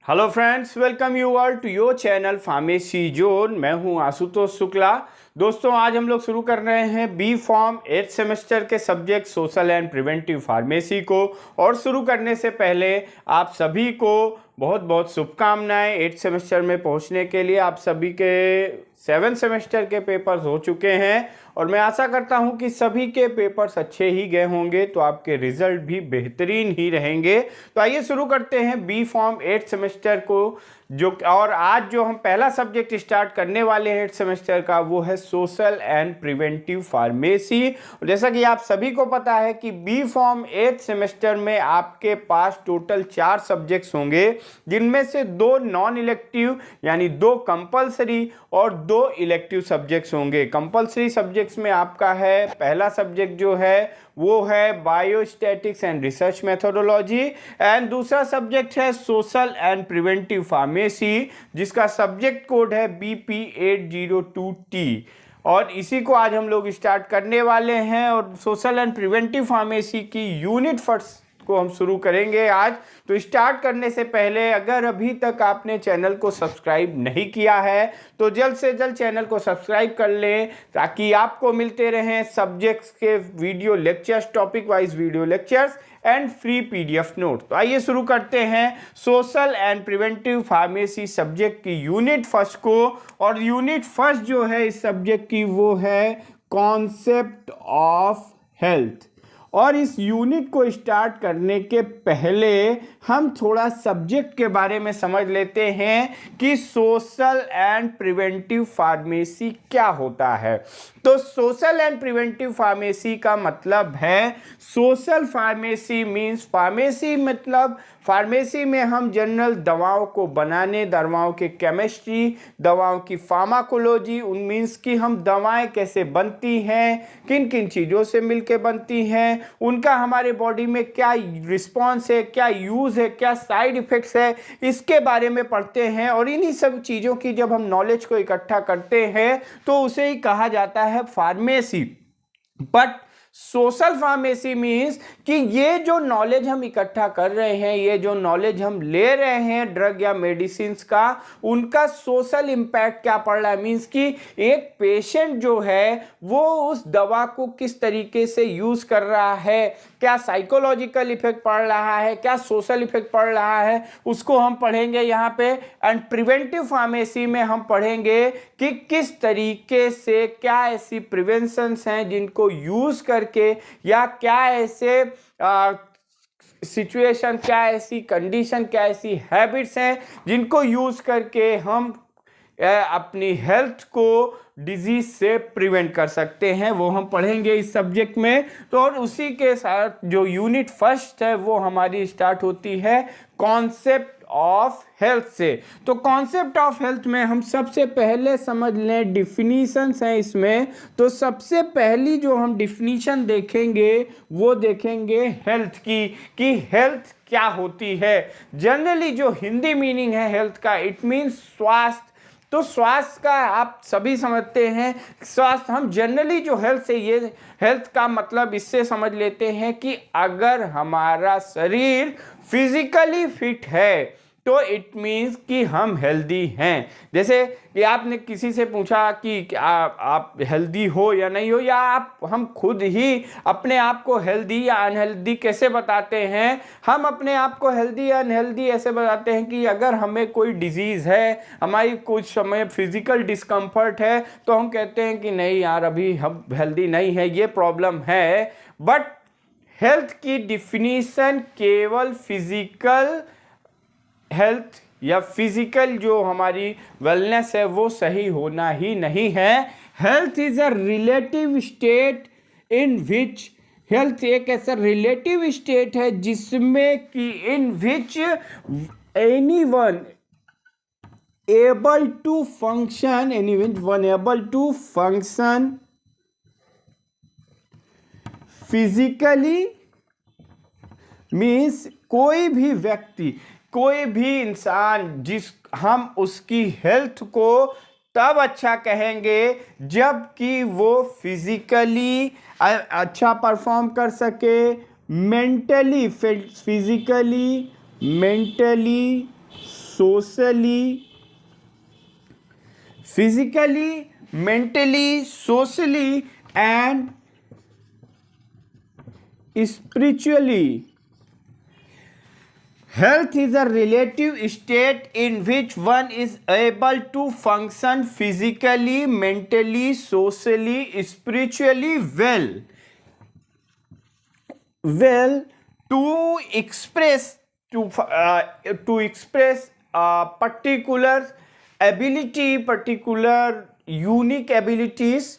Hello friends, welcome you all to your channel pharmacy zone. मैं हूं आशुतोष शुक्ला। दोस्तों, आज हम लोग शुरू कर रहे हैं बी फॉर्म 8th सेमेस्टर के subject social and preventive pharmacy को। और शुरू करने से पहले आप सभी को बहुत बहुत शुभकामनाएं। 8th सेमेस्टर में पहुंचने के लिए आप सभी के 7th सेमेस्टर के पेपर्स हो चुके हैं और मैं आशा करता हूं कि सभी के पेपर्स अच्छे ही गए होंगे, तो आपके रिजल्ट भी बेहतरीन ही रहेंगे। तो आइए शुरू करते हैं बी फॉर्म 8th सेमेस्टर को। और आज जो हम पहला सब्जेक्ट स्टार्ट करने वाले हैं 8th सेमेस्टर का, वो है सोशल एंड प्रिवेंटिव फार्मेसी। जैसा कि आप सभी को पता है कि बी फॉर्म 8th सेमेस्टर में आपके पास टोटल 4 सब्जेक्ट्स होंगे, जिनमें से 2 नॉन इलेक्टिव यानी 2 कंपलसरी और 2 इलेक्टिव सब्जेक्ट्स होंगे। कंपलसरी सब्जेक्ट्स में आपका है पहला सब्जेक्ट जो है वो है biostatics and research methodology, and दूसरा सब्जेक्ट है सोशल एंड प्रिवेंटिव फार्मेसी, जिसका सब्जेक्ट कोड है BP802T। और इसी को आज हम लोग स्टार्ट करने वाले हैं और सोशल एंड प्रिवेंटिव फार्मेसी की यूनिट फर्स्ट को हम शुरू करेंगे आज। तो स्टार्ट करने से पहले अगर अभी तक आपने चैनल को सब्सक्राइब नहीं किया है तो जल्द से जल्द चैनल को सब्सक्राइब कर लें, ताकि आपको मिलते रहें सब्जेक्ट्स के video lectures, topic wise video lectures and free PDF note. तो आइए शुरू करते हैं social and preventive pharmacy subject की यूनिट फर्स्ट को। और यूनिट फर्स्ट जो है इस सब्जेक्ट की वो है कॉन्सेप्ट ऑफ हेल्थ। और इस यूनिट को स्टार्ट करने के पहले हम थोड़ा सब्जेक्ट के बारे में समझ लेते हैं कि सोशल एंड प्रिवेंटिव फार्मेसी क्या होता है। तो सोशल एंड प्रिवेंटिव फार्मेसी का मतलब है, सोशल फार्मेसी मीन्स फार्मेसी मतलब फार्मेसी में हम जनरल दवाओं को बनाने, दवाओं के केमिस्ट्री, दवाओं की फार्माकोलॉजी, उन मीन्स कि हम दवाएं कैसे बनती हैं, किन किन चीज़ों से मिलके बनती हैं, उनका हमारे बॉडी में क्या रिस्पॉन्स है, क्या यूज़ है, क्या साइड इफ़ेक्ट्स है, इसके बारे में पढ़ते हैं। और इन्हीं सब चीज़ों की जब हम नॉलेज को इकट्ठा करते हैं तो उसे ही कहा जाता है pharmacy. But social pharmacy means कि ये जो नॉलेज हम इकट्ठा कर रहे हैं, ये जो नॉलेज हम ले रहे हैं ड्रग या मेडिसिन का, उनका सोशल इम्पैक्ट क्या पड़ रहा है। मीन्स कि एक पेशेंट जो है वो उस दवा को किस तरीके से यूज कर रहा है, क्या साइकोलॉजिकल इफेक्ट पड़ रहा है, क्या सोशल इफेक्ट पड़ रहा है, उसको हम पढ़ेंगे यहाँ पे। एंड प्रिवेंटिव फार्मेसी में हम पढ़ेंगे कि किस तरीके से, क्या ऐसी प्रिवेंशंस हैं जिनको यूज करके, या क्या ऐसे सिचुएशन, क्या ऐसी कंडीशन, क्या ऐसी हैबिट्स हैं जिनको यूज करके हम अपनी हेल्थ को डिजीज से प्रिवेंट कर सकते हैं, वो हम पढ़ेंगे इस सब्जेक्ट में। तो और उसी के साथ जो यूनिट फर्स्ट है वो हमारी स्टार्ट होती है कॉन्सेप्ट ऑफ हेल्थ से। तो कॉन्सेप्ट ऑफ हेल्थ में हम सबसे पहले समझ लें डिफिनीशंस हैं इसमें। तो सबसे पहली जो हम डिफिनीशन देखेंगे वो देखेंगे हेल्थ की, कि हेल्थ क्या होती है। जनरली जो हिंदी मीनिंग है हेल्थ का, इट मीन्स स्वास्थ्य। तो स्वास्थ्य का आप सभी समझते हैं, स्वास्थ्य हम जनरली जो हेल्थ से, ये हेल्थ का मतलब इससे समझ लेते हैं कि अगर हमारा शरीर फिजिकली फिट है तो इट मीन्स कि हम हेल्दी हैं। जैसे कि आपने किसी से पूछा कि आप हेल्दी हो या नहीं हो, या हम खुद ही अपने आप को हेल्दी या अनहेल्दी कैसे बताते हैं। हम अपने आप को हेल्दी या अनहेल्दी ऐसे बताते हैं कि अगर हमें कोई डिजीज़ है, हमारी कुछ समय फिजिकल डिस्कम्फर्ट है, तो हम कहते हैं कि नहीं यार अभी हम हेल्दी नहीं है, ये प्रॉब्लम है। बट हेल्थ की डिफिनीशन केवल फिजिकल हेल्थ या फिजिकल जो हमारी वेलनेस है वो सही होना ही नहीं है। Health is a relative state in which, health एक ऐसा रिलेटिव स्टेट है जिसमें कि इन विच anyone able to function, anyone able to function physically means कोई भी व्यक्ति, कोई भी इंसान, जिस हम उसकी हेल्थ को तब अच्छा कहेंगे जबकि वो फिजिकली अच्छा परफॉर्म कर सके, mentally, physically, mentally, socially, physically, mentally, socially and spiritually. Health is a relative state in which one is able to function physically, mentally, socially, spiritually well to express particular ability, particular unique abilities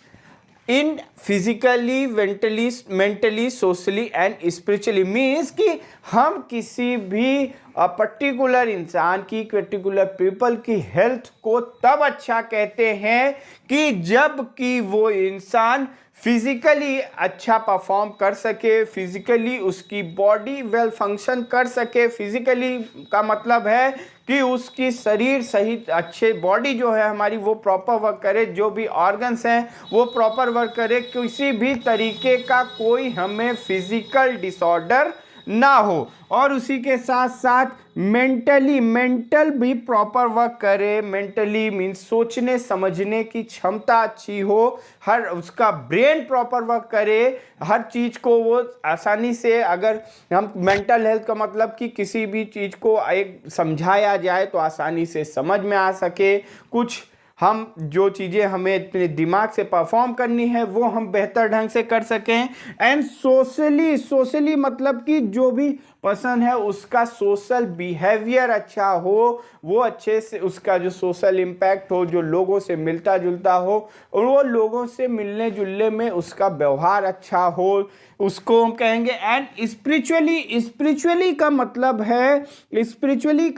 in physically, mentally, socially and spiritually. Means कि हम किसी भी particular इंसान की, particular people की health को तब अच्छा कहते हैं कि जब कि वो इंसान फिजिकली अच्छा परफॉर्म कर सके, फिजिकली उसकी बॉडी वेल फंक्शन कर सके। फिजिकली का मतलब है कि उसकी शरीर सही अच्छे बॉडी जो है हमारी वो प्रॉपर वर्क करे, जो भी ऑर्गन्स हैं वो प्रॉपर वर्क करे, किसी भी तरीके का कोई हमें फिजिकल डिसऑर्डर ना हो। और उसी के साथ साथ मेंटल भी प्रॉपर वर्क करे। मेंटली मीन्स सोचने समझने की क्षमता अच्छी हो, हर उसका ब्रेन प्रॉपर वर्क करे, हर चीज़ को वो आसानी से, अगर हम मेंटल हेल्थ का मतलब कि किसी भी चीज़ को एक समझाया जाए तो आसानी से समझ में आ सके, कुछ हम जो चीज़ें हमें अपने दिमाग से परफॉर्म करनी है वो हम बेहतर ढंग से कर सकें। एंड सोशली मतलब कि जो भी पर्सन है उसका सोशल बिहेवियर अच्छा हो, वो अच्छे से उसका जो सोशल इम्पैक्ट हो, जो लोगों से मिलता जुलता हो और वो लोगों से मिलने जुलने में उसका व्यवहार अच्छा हो, उसको हम कहेंगे। एंड स्पिरिचुअली का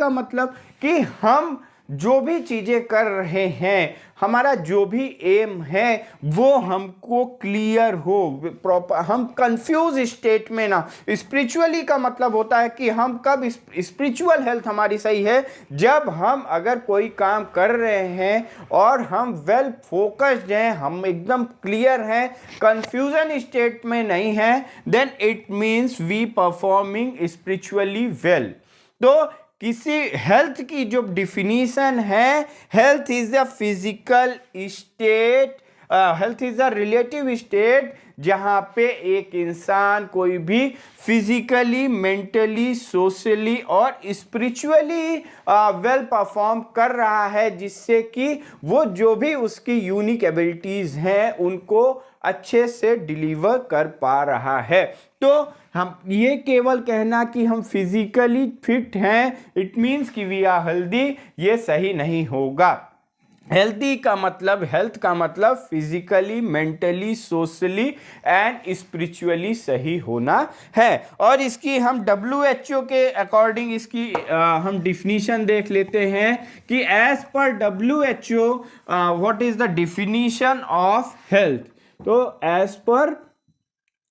मतलब कि हम जो भी चीज़ें कर रहे हैं, हमारा जो भी एम है वो हमको क्लियर हो, प्रॉपर, हम कंफ्यूज स्टेट में ना। स्पिरिचुअली का मतलब होता है कि हम कब स्पिरिचुअल हेल्थ हमारी सही है, जब हम अगर कोई काम कर रहे हैं और हम वेल फोकस्ड हैं, हम एकदम क्लियर हैं, कंफ्यूजन स्टेट में नहीं हैं, then it means we performing spiritually well. तो किसी हेल्थ की जो डिफिनीशन है, health is a physical state, health is a relative state जहाँ पे एक इंसान कोई भी फिजिकली, मेंटली, सोशली और स्पिरिचुअली वेल परफॉर्म कर रहा है, जिससे कि वो जो भी उसकी यूनिक एबिलिटीज़ हैं उनको अच्छे से डिलीवर कर पा रहा है। तो हम ये केवल कहना कि हम फिजिकली फिट हैं, इट मीन्स कि वी आर हेल्दी, ये सही नहीं होगा। हेल्थ का मतलब physically, mentally, socially and spiritually सही होना है। और इसकी हम WHO के अकॉर्डिंग इसकी हम डिफिनीशन देख लेते हैं कि एज पर WHO what is the definition of health. तो एज पर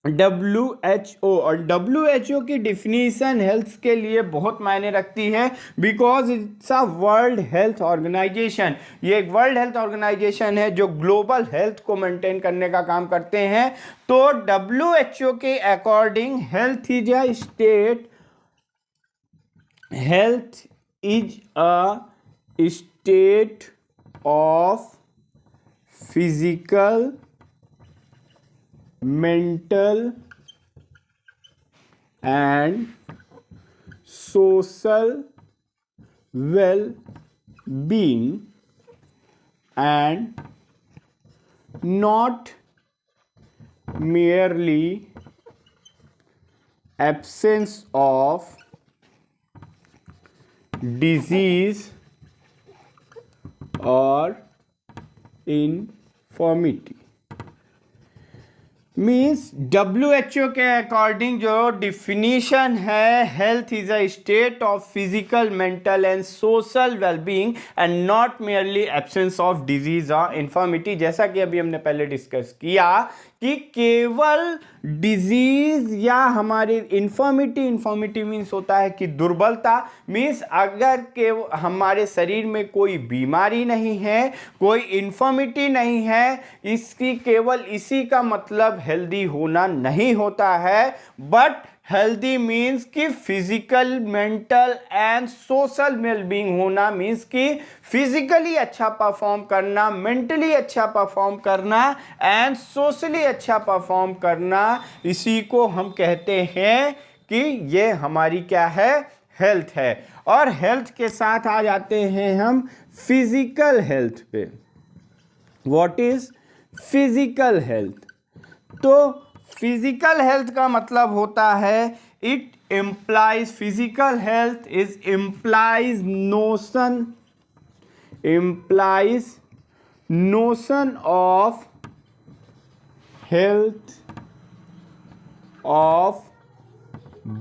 WHO, और WHO की डिफिनीशन हेल्थ के लिए बहुत मायने रखती है, because it's a world health organisation. ये एक वर्ल्ड हेल्थ ऑर्गेनाइजेशन है जो ग्लोबल हेल्थ को मेंटेन करने का काम करते हैं। तो WHO के according health is a state of physical, mental and social well-being and not merely absence of disease or infirmity। Means WHO के अकॉर्डिंग जो डिफिनीशन है, health is a state of physical, mental and social wellbeing and not merely absence of disease और infirmity. जैसा कि अभी हमने पहले discuss किया कि केवल डिजीज या हमारी इन्फॉर्मिटी मीन्स होता है कि दुर्बलता, मीन्स अगर के हमारे शरीर में कोई बीमारी नहीं है, कोई इन्फॉर्मिटी नहीं है, इसकी केवल इसी का मतलब हेल्दी होना नहीं होता है। बट हेल्दी मीन्स कि physical, mental and social wellbeing होना, मीन्स कि फिजिकली अच्छा परफॉर्म करना, मेंटली अच्छा परफॉर्म करना एंड सोशली अच्छा परफॉर्म करना, इसी को हम कहते हैं कि ये हमारी क्या है, हेल्थ है। और हेल्थ के साथ आ जाते हैं हम फिजिकल हेल्थ पे। What is physical health? तो फिजिकल हेल्थ का मतलब होता है, it implies, physical health is implies notion of health of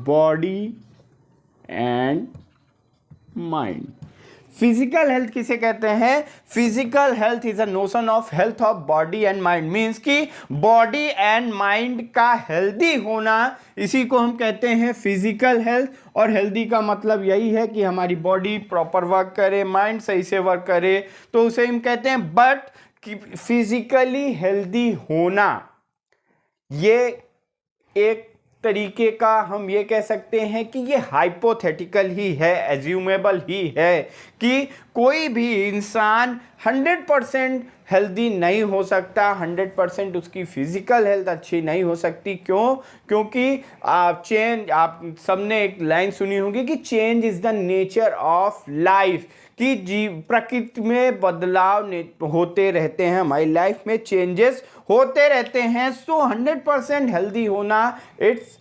body and mind। Physical health किसे कहते हैं? Physical health is a notion of health of body and mind, means कि body and mind का healthy होना, इसी को हम कहते हैं फिजिकल हेल्थ। और हेल्दी का मतलब यही है कि हमारी बॉडी प्रॉपर वर्क करे, माइंड सही से वर्क करे, तो उसे हम कहते हैं। बट फिजिकली हेल्दी होना ये एक तरीके का हम ये कह सकते हैं कि ये हाइपोथेटिकल ही है, एज्यूमेबल ही है कि कोई भी इंसान 100% हेल्दी नहीं हो सकता, 100% उसकी फिजिकल हेल्थ अच्छी नहीं हो सकती। क्यों? क्योंकि आप सबने एक लाइन सुनी होगी कि change is the nature of life, कि प्रकृति में बदलाव होते रहते हैं, हमारी लाइफ में चेंजेस होते रहते हैं। सो 100% हेल्दी होना इट्स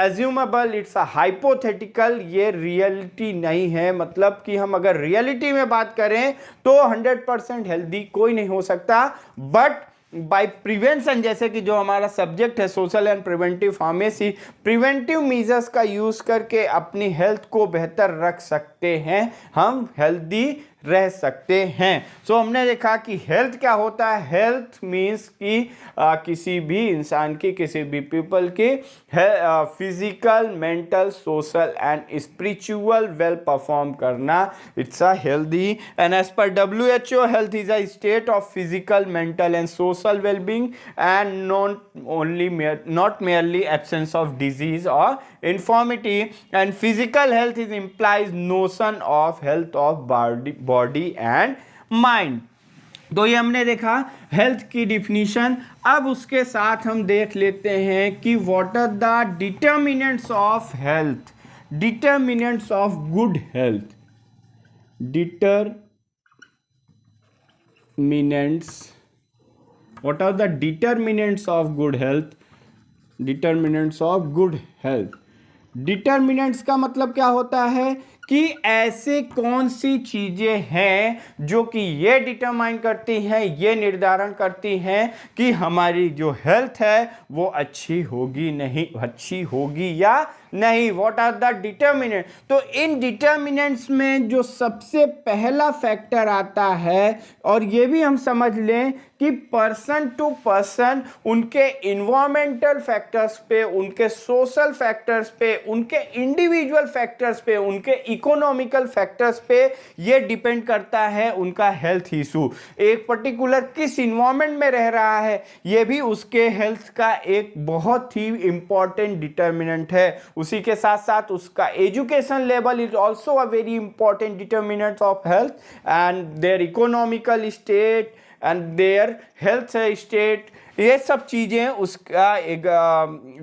एज्यूमेबल, इट्स अ हाइपोथेटिकल, ये रियलिटी नहीं है। मतलब कि हम अगर रियलिटी में बात करें तो 100% हेल्दी कोई नहीं हो सकता, बट बाय प्रिवेंशन, जैसे कि जो हमारा सब्जेक्ट है social and preventive pharmacy, preventive measures का यूज करके अपनी हेल्थ को बेहतर रख सकते हैं, हम हेल्दी रह सकते हैं। सो हमने देखा कि हेल्थ क्या होता है। हेल्थ मीन्स कि किसी भी इंसान की, किसी भी पीपल की physical, mental, social and spiritual well perform करना, it's a healthy. And as पर WHO, health is a state of physical, mental and social wellbeing and not merely absence of disease or infirmity, and physical health is implies notion of health of body and mind। तो ये हमने देखा health की definition. अब उसके साथ हम देख लेते हैं कि what are the determinants of health, determinants of good health, what are the determinants of good health? Determinants of good health. Determinants का मतलब क्या होता है कि ऐसे कौन सी चीजें हैं जो कि ये डिटरमाइन करती हैं, ये निर्धारण करती हैं कि हमारी जो हेल्थ है वो अच्छी होगी या नहीं। What are the determinant? तो इन डिटर्मिनेंट्स में जो सबसे पहला फैक्टर आता है, और ये भी हम समझ लें कि पर्सन टू पर्सन उनके इन्वायरमेंटल फैक्टर्स पे, उनके सोशल फैक्टर्स पे, उनके इंडिविजुअल फैक्टर्स पे, उनके इकोनॉमिकल फैक्टर्स पे ये डिपेंड करता है उनका हेल्थ इशू। एक पर्टिकुलर किस इन्वायरमेंट में रह रहा है, ये भी उसके हेल्थ का एक बहुत ही इंपॉर्टेंट डिटर्मिनेंट है। उसी के साथ साथ उसका education level is also a very important determinant of health, and their economical state and their health state, ये सब चीजें उसका एक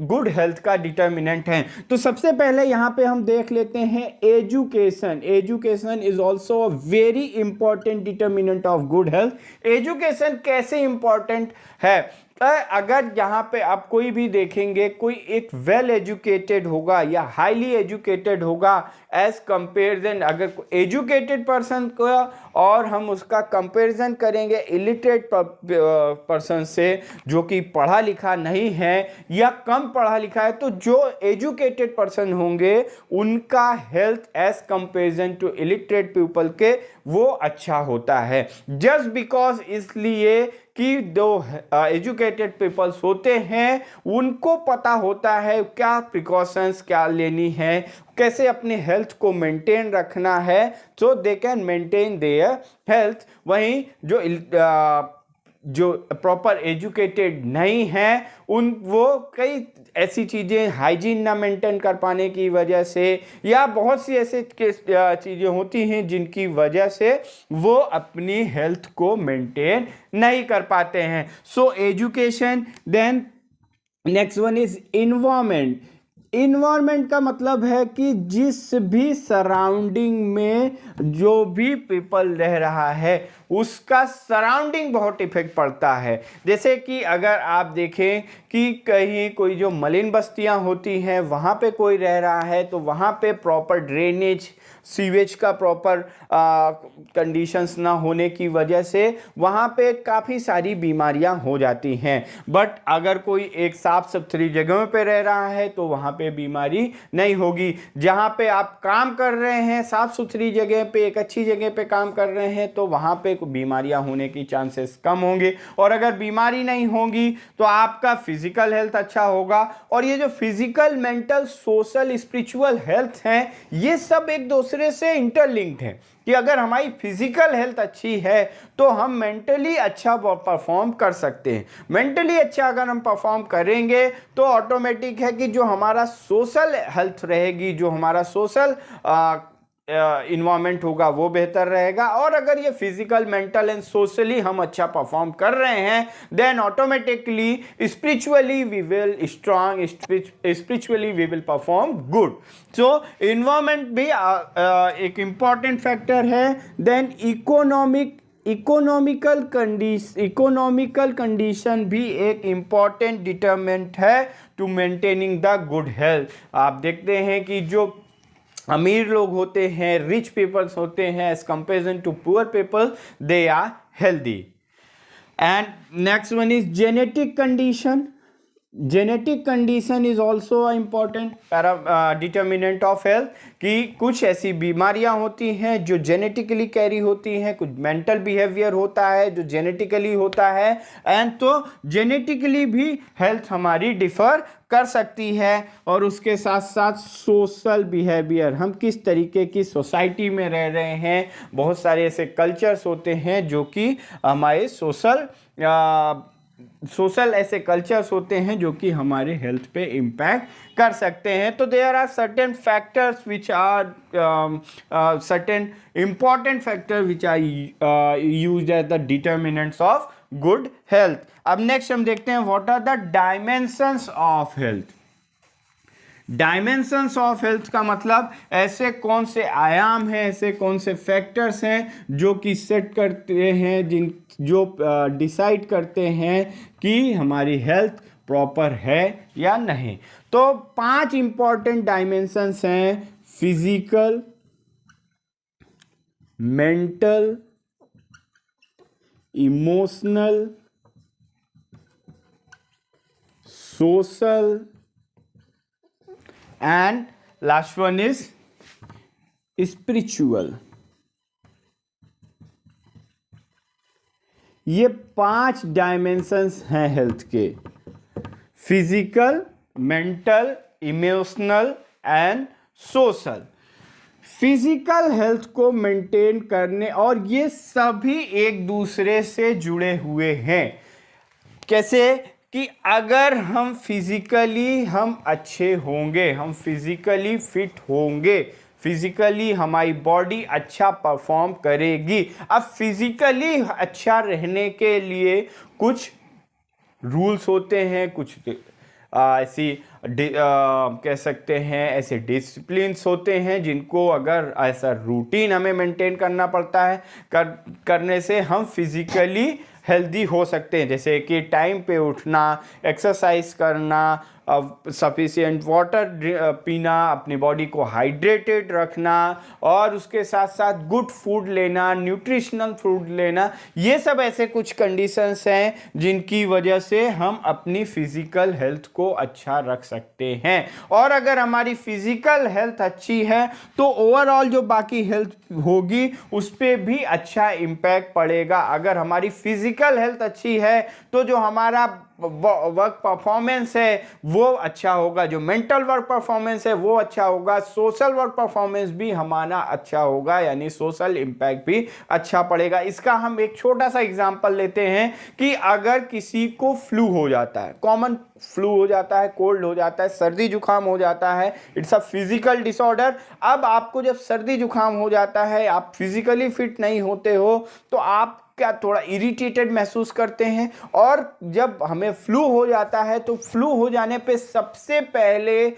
गुड हेल्थ का डिटर्मिनेंट हैं। तो सबसे पहले यहाँ पे हम देख लेते हैं education. Education is also a very important determinant of good health. Education कैसे इंपॉर्टेंट है? अगर यहाँ पे आप कोई भी देखेंगे, कोई एक वेल एजुकेटेड होगा या हाईली एजुकेटेड होगा एज कंपेरिजन, अगर एजुकेटेड पर्सन को और हम उसका कंपैरिजन करेंगे इलिटरेट पर्सन से जो कि पढ़ा लिखा नहीं है या कम पढ़ा लिखा है, तो जो एजुकेटेड पर्सन होंगे उनका health as comparison to illiterate people के वो अच्छा होता है। जस्ट बिकॉज इसलिए कि जो एजुकेटेड पीपल्स होते हैं उनको पता होता है क्या प्रिकॉशंस क्या लेनी है, कैसे अपने हेल्थ को मेंटेन रखना है, so they can maintain their health. वहीं जो प्रॉपर एजुकेटेड नहीं हैं उन वो कई ऐसी चीज़ें हाइजीन ना मेंटेन कर पाने की वजह से या बहुत सी ऐसे चीज़ें होती हैं जिनकी वजह से वो अपनी हेल्थ को मेंटेन नहीं कर पाते हैं। So education, then next one is environment. Environment का मतलब है कि जिस भी सराउंडिंग में जो भी पीपल रह रहा है उसका सराउंडिंग बहुत इफेक्ट पड़ता है। जैसे कि अगर आप देखें कि कहीं कोई जो मलिन बस्तियां होती हैं वहाँ पे कोई रह रहा है तो वहाँ पे प्रॉपर ड्रेनेज, सीवेज का प्रॉपर कंडीशंस ना होने की वजह से वहाँ पे काफ़ी सारी बीमारियां हो जाती हैं। बट अगर कोई एक साफ सुथरी जगह पे रह रहा है तो वहाँ पे बीमारी नहीं होगी। जहाँ पे आप काम कर रहे हैं साफ सुथरी जगह पे, एक अच्छी जगह पे काम कर रहे हैं तो वहाँ पे बीमारियां होने की चांसेस कम होंगे। और अगर बीमारी नहीं होगी तो आपका फिजिकल हेल्थ अच्छा होगा। और ये जो physical, mental, social, spiritual health है ये सब एक दूसरे से इंटरलिंक्ड है कि अगर हमारी फिजिकल हेल्थ अच्छी है तो हम मेंटली अच्छा परफॉर्म कर सकते हैं। मेंटली अच्छा अगर हम परफॉर्म करेंगे तो ऑटोमेटिक है कि जो हमारा सोशल हेल्थ रहेगी, जो हमारा सोशल इन्वायरमेंट होगा वो बेहतर रहेगा। और अगर ये फिजिकल, मेंटल एंड सोशली हम अच्छा परफॉर्म कर रहे हैं then automatically spiritually we will strong, spiritually we will perform good. So environment भी एक इंपॉर्टेंट फैक्टर है। देन इकोनॉमिकल कंडीशन भी एक इम्पॉर्टेंट डिटरमिनेंट है to maintaining the good health. आप देखते हैं कि जो अमीर लोग होते हैं, रिच पीपल्स होते हैं, as comparison to poor people, they are healthy. And next one is genetic condition. Genetic condition is also important determinant of health कि कुछ ऐसी बीमारियां होती हैं जो जेनेटिकली कैरी होती हैं, कुछ मेंटल बिहेवियर होता है जो जेनेटिकली होता है। एंड तो जेनेटिकली भी हेल्थ हमारी डिफर कर सकती है। और उसके साथ साथ सोशल बिहेवियर, हम किस तरीके की सोसाइटी में रह रहे हैं। बहुत सारे ऐसे कल्चर्स होते हैं जो कि हमारे सोशल ऐसे कल्चर्स होते हैं जो कि हमारे हेल्थ पे इम्पैक्ट कर सकते हैं। तो there are certain factors which are certain important factor which are used as the determinants of good health. अब नेक्स्ट हम देखते हैं what are the dimensions of health. Dimensions of health का मतलब ऐसे कौन से आयाम हैं, ऐसे कौन से फैक्टर्स हैं जो कि सेट करते हैं, जो डिसाइड करते हैं कि हमारी हेल्थ प्रॉपर है या नहीं। तो 5 इंपॉर्टेंट डायमेंशंस हैं: physical, mental, emotional, social and last one is spiritual. ये 5 डायमेंशंस हैं हेल्थ के: physical, mental, emotional and social. Physical health को मेंटेन करने, और ये सभी एक दूसरे से जुड़े हुए हैं। कैसे कि अगर हम फिजिकली हम अच्छे होंगे, हम फिजिकली फिट होंगे, फिजिकली हमारी बॉडी अच्छा परफॉर्म करेगी। अब फिजिकली अच्छा रहने के लिए कुछ रूल्स होते हैं, कुछ ऐसी कह सकते हैं ऐसे डिसिप्लिन्स होते हैं जिनको अगर ऐसा रूटीन हमें मेंटेन करना पड़ता है, करने से हम फिजिकली हेल्दी हो सकते हैं। जैसे कि टाइम पे उठना, एक्सरसाइज करना, सफिशिएंट वाटर पीना, अपनी बॉडी को हाइड्रेटेड रखना, और उसके साथ साथ गुड फूड लेना, न्यूट्रिशनल फूड लेना। ये सब ऐसे कुछ कंडीशंस हैं जिनकी वजह से हम अपनी फिजिकल हेल्थ को अच्छा रख सकते हैं। और अगर हमारी फिजिकल हेल्थ अच्छी है तो ओवरऑल जो बाकी हेल्थ होगी उस पर भी अच्छा इम्पैक्ट पड़ेगा। अगर हमारी फिजिकल हेल्थ अच्छी है तो जो हमारा वर्क परफॉर्मेंस है वो अच्छा होगा, जो मेंटल वर्क परफॉर्मेंस है वो अच्छा होगा, सोशल वर्क परफॉर्मेंस भी हमारा अच्छा होगा, यानी सोशल इंपैक्ट भी अच्छा पड़ेगा। इसका हम एक छोटा सा एग्जांपल लेते हैं कि अगर किसी को फ्लू हो जाता है, कॉमन फ्लू हो जाता है, कोल्ड हो जाता है, सर्दी जुकाम हो जाता है, इट्स अ फिजिकल डिसऑर्डर। अब आपको जब सर्दी जुकाम हो जाता है, आप फिजिकली फिट नहीं होते हो, तो आप क्या थोड़ा इरिटेटेड महसूस करते हैं। और जब हमें फ्लू हो जाता है तो फ्लू हो जाने पे सबसे पहले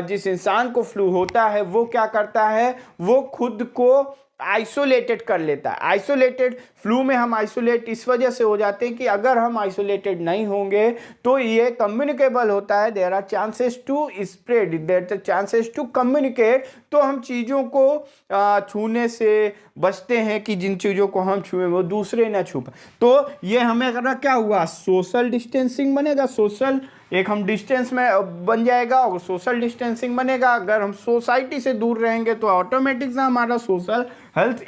जिस इंसान को फ्लू होता है वो क्या करता है, वो खुद को आइसोलेटेड कर लेता है। आइसोलेटेड फ्लू में हम आइसोलेट इस वजह से हो जाते हैं कि अगर हम आइसोलेटेड नहीं होंगे तो ये कम्युनिकेबल होता है, there are chances to spread, there are chances to communicate. तो हम चीज़ों को छूने से बचते हैं कि जिन चीज़ों को हम छुए वो दूसरे ना छू पाए। तो ये हमें करना क्या हुआ, सोशल डिस्टेंसिंग बनेगा, सोशल एक हम डिस्टेंस में बन जाएगा और सोशल डिस्टेंसिंग बनेगा। अगर हम सोसाइटी से दूर रहेंगे तो ऑटोमेटिक से हमारा सोशल हेल्थ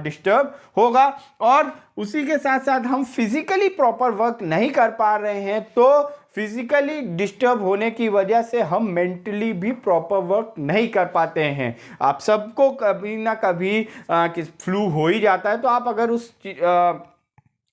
डिस्टर्ब होगा। और उसी के साथ साथ हम फिजिकली प्रॉपर वर्क नहीं कर पा रहे हैं, तो फिजिकली डिस्टर्ब होने की वजह से हम मेंटली भी प्रॉपर वर्क नहीं कर पाते हैं। आप सबको कभी ना कभी फ्लू हो ही जाता है, तो आप अगर उस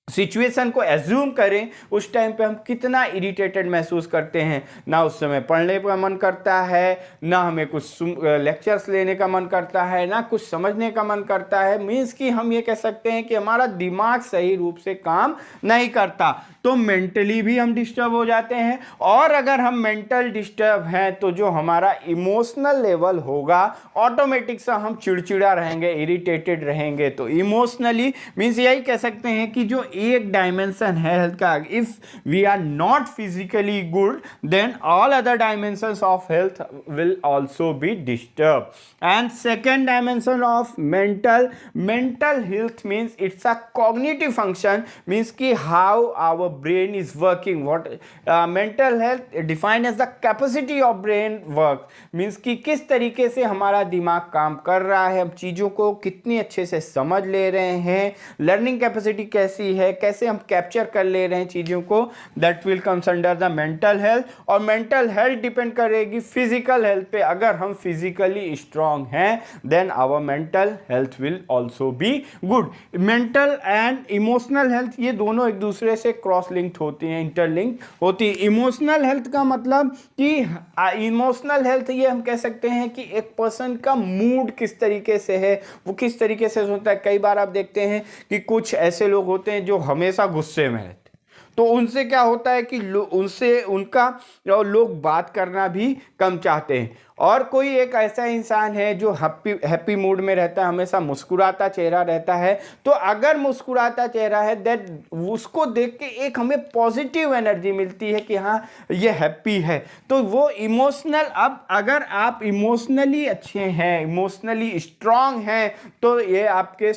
सिचुएशन को एज्यूम करें, उस टाइम पे हम कितना इरिटेटेड महसूस करते हैं, ना उस समय पढ़ने का मन करता है, ना हमें कुछ लेक्चर्स लेने का मन करता है, ना कुछ समझने का मन करता है। मीन्स कि हम ये कह सकते हैं कि हमारा दिमाग सही रूप से काम नहीं करता, तो मेंटली भी हम डिस्टर्ब हो जाते हैं। और अगर हम मेंटल डिस्टर्ब हैं तो जो हमारा इमोशनल लेवल होगा, ऑटोमेटिक सा हम चिड़चिड़ा रहेंगे, इरिटेटेड रहेंगे। तो इमोशनली मीन्स यही कह सकते हैं कि जो एक डायमेंशन है हेल्थ का, if we are not physically good then all other dimensions of health will also be disturb. And second dimension of mental health means it's a cognitive function, means कि how our brain is working. What mental health defined as the capacity of brain work, means कि किस तरीके से हमारा दिमाग काम कर रहा है, हम चीज़ों को कितनी अच्छे से समझ ले रहे हैं, लर्निंग कैपेसिटी कैसी है, कैसे हम कैप्चर कर ले रहे हैं चीज़ों को, that will comes under the mental health. और मेंटल हेल्थ डिपेंड करेगी फिजिकल हेल्थ पे। अगर हम फिजिकली स्ट्रांग हैं then our mental health will also be good. Mental and emotional health ये दोनों एक दूसरे से क्रॉस लिंक्ड होती हैं, इंटरलिंक्ड होती है। इमोशनल हेल्थ का मतलब कि इमोशनल हेल्थ ये हम कह सकते हैं कि एक पर्सन का मूड किस तरीके से है, वो किस तरीके से होता है। कई बार आप देखते हैं कि कुछ ऐसे लोग होते हैं जो हमेशा गुस्से में रहते हैं, तो उनसे क्या होता है कि उनसे उनका लोग बात करना भी कम चाहते हैं। और कोई एक ऐसा इंसान है जो हैप्पी मूड में रहता है, हमेशा मुस्कुराता चेहरा रहता है, तो अगर मुस्कुराता चेहरा है दैट उसको देख के एक हमें पॉजिटिव एनर्जी मिलती है कि हाँ ये हैप्पी है। तो वो इमोशनल, अब अगर आप इमोशनली अच्छे हैं, इमोशनली स्ट्रांग हैं, तो ये आपके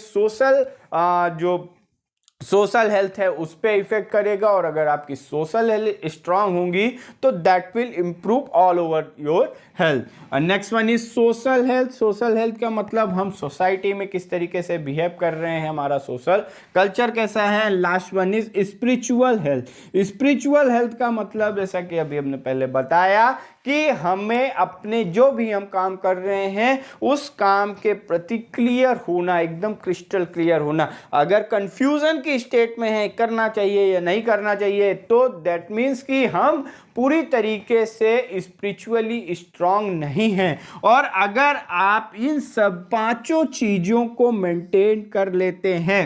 सोशल हेल्थ है उस पर इफेक्ट करेगा। और अगर आपकी सोशल हेल्थ स्ट्रांग होंगी तो that will improve all over your health. Next one is social health. Social health का मतलब हम सोसाइटी में किस तरीके से बिहेव कर रहे हैं, हमारा सोशल कल्चर कैसा है। Last one is spiritual health. Spiritual health का मतलब जैसा कि अभी हमने पहले बताया कि हमें अपने जो भी हम काम कर रहे हैं उस काम के प्रति क्लियर होना, एकदम क्रिस्टल क्लियर होना। अगर कंफ्यूजन की स्टेट में है करना चाहिए या नहीं करना चाहिए, तो दैट मीन्स कि हम पूरी तरीके से स्पिरिचुअली स्ट्रांग नहीं हैं। और अगर आप इन सब पांचों चीजों को मेंटेन कर लेते हैं,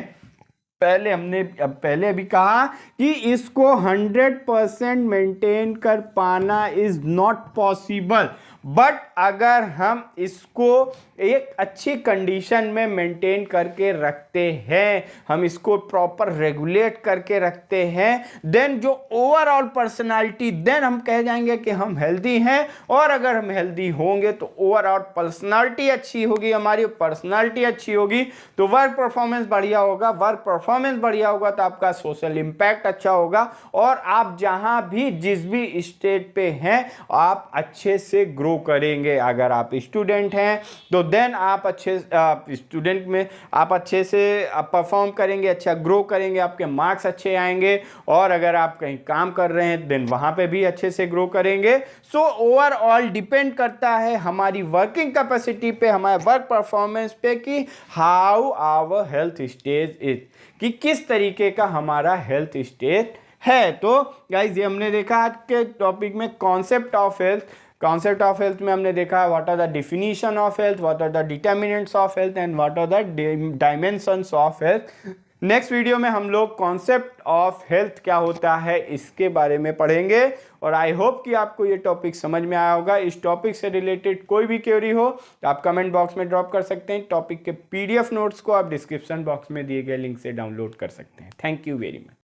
पहले अभी कहा कि इसको 100% मेंटेन कर पाना इज नॉट पॉसिबल, बट अगर हम इसको एक अच्छी कंडीशन में मेंटेन करके रखते हैं, हम इसको प्रॉपर रेगुलेट करके रखते हैं, देन जो ओवरऑल पर्सनालिटी, देन हम कह जाएंगे कि हम हेल्दी हैं। और अगर हम हेल्दी होंगे तो ओवरऑल पर्सनालिटी अच्छी होगी, हमारी पर्सनालिटी अच्छी होगी तो वर्क परफॉर्मेंस बढ़िया होगा, वर्क परफॉर्मेंस बढ़िया होगा तो आपका सोशल इंपैक्ट अच्छा होगा, और आप जहां भी जिस भी स्टेट पे हैं आप अच्छे से ग्रो ग्रो करेंगे। अगर आप स्टूडेंट हैं तो देन आप अच्छे स्टूडेंट में आप अच्छे से परफॉर्म करेंगे, अच्छा ग्रो करेंगे, आपके मार्क्स अच्छे आएंगे। और अगर आप कहीं काम कर रहे हैं देन वहाँ पे भी अच्छे से ग्रो करेंगे। सो ओवरऑल डिपेंड करता है हमारी वर्किंग कैपेसिटी पे, हमारे वर्क परफॉर्मेंस पे कि how our health stage is, कि किस तरीके का हमारा हेल्थ स्टेज है। तो गाइज ये हमने देखा आज के टॉपिक में concept of health. Concept of health में हमने देखा what are the definition of health, what are the determinants of health and what are the dimensions of health. Next video में हम लोग कॉन्सेप्ट ऑफ हेल्थ क्या होता है इसके बारे में पढ़ेंगे। और आई होप कि आपको ये टॉपिक समझ में आया होगा। इस टॉपिक से रिलेटेड कोई भी क्वेरी हो तो आप कमेंट बॉक्स में ड्रॉप कर सकते हैं। टॉपिक के PDF नोट्स को आप डिस्क्रिप्शन बॉक्स में दिए गए लिंक से डाउनलोड कर सकते हैं। Thank you very much.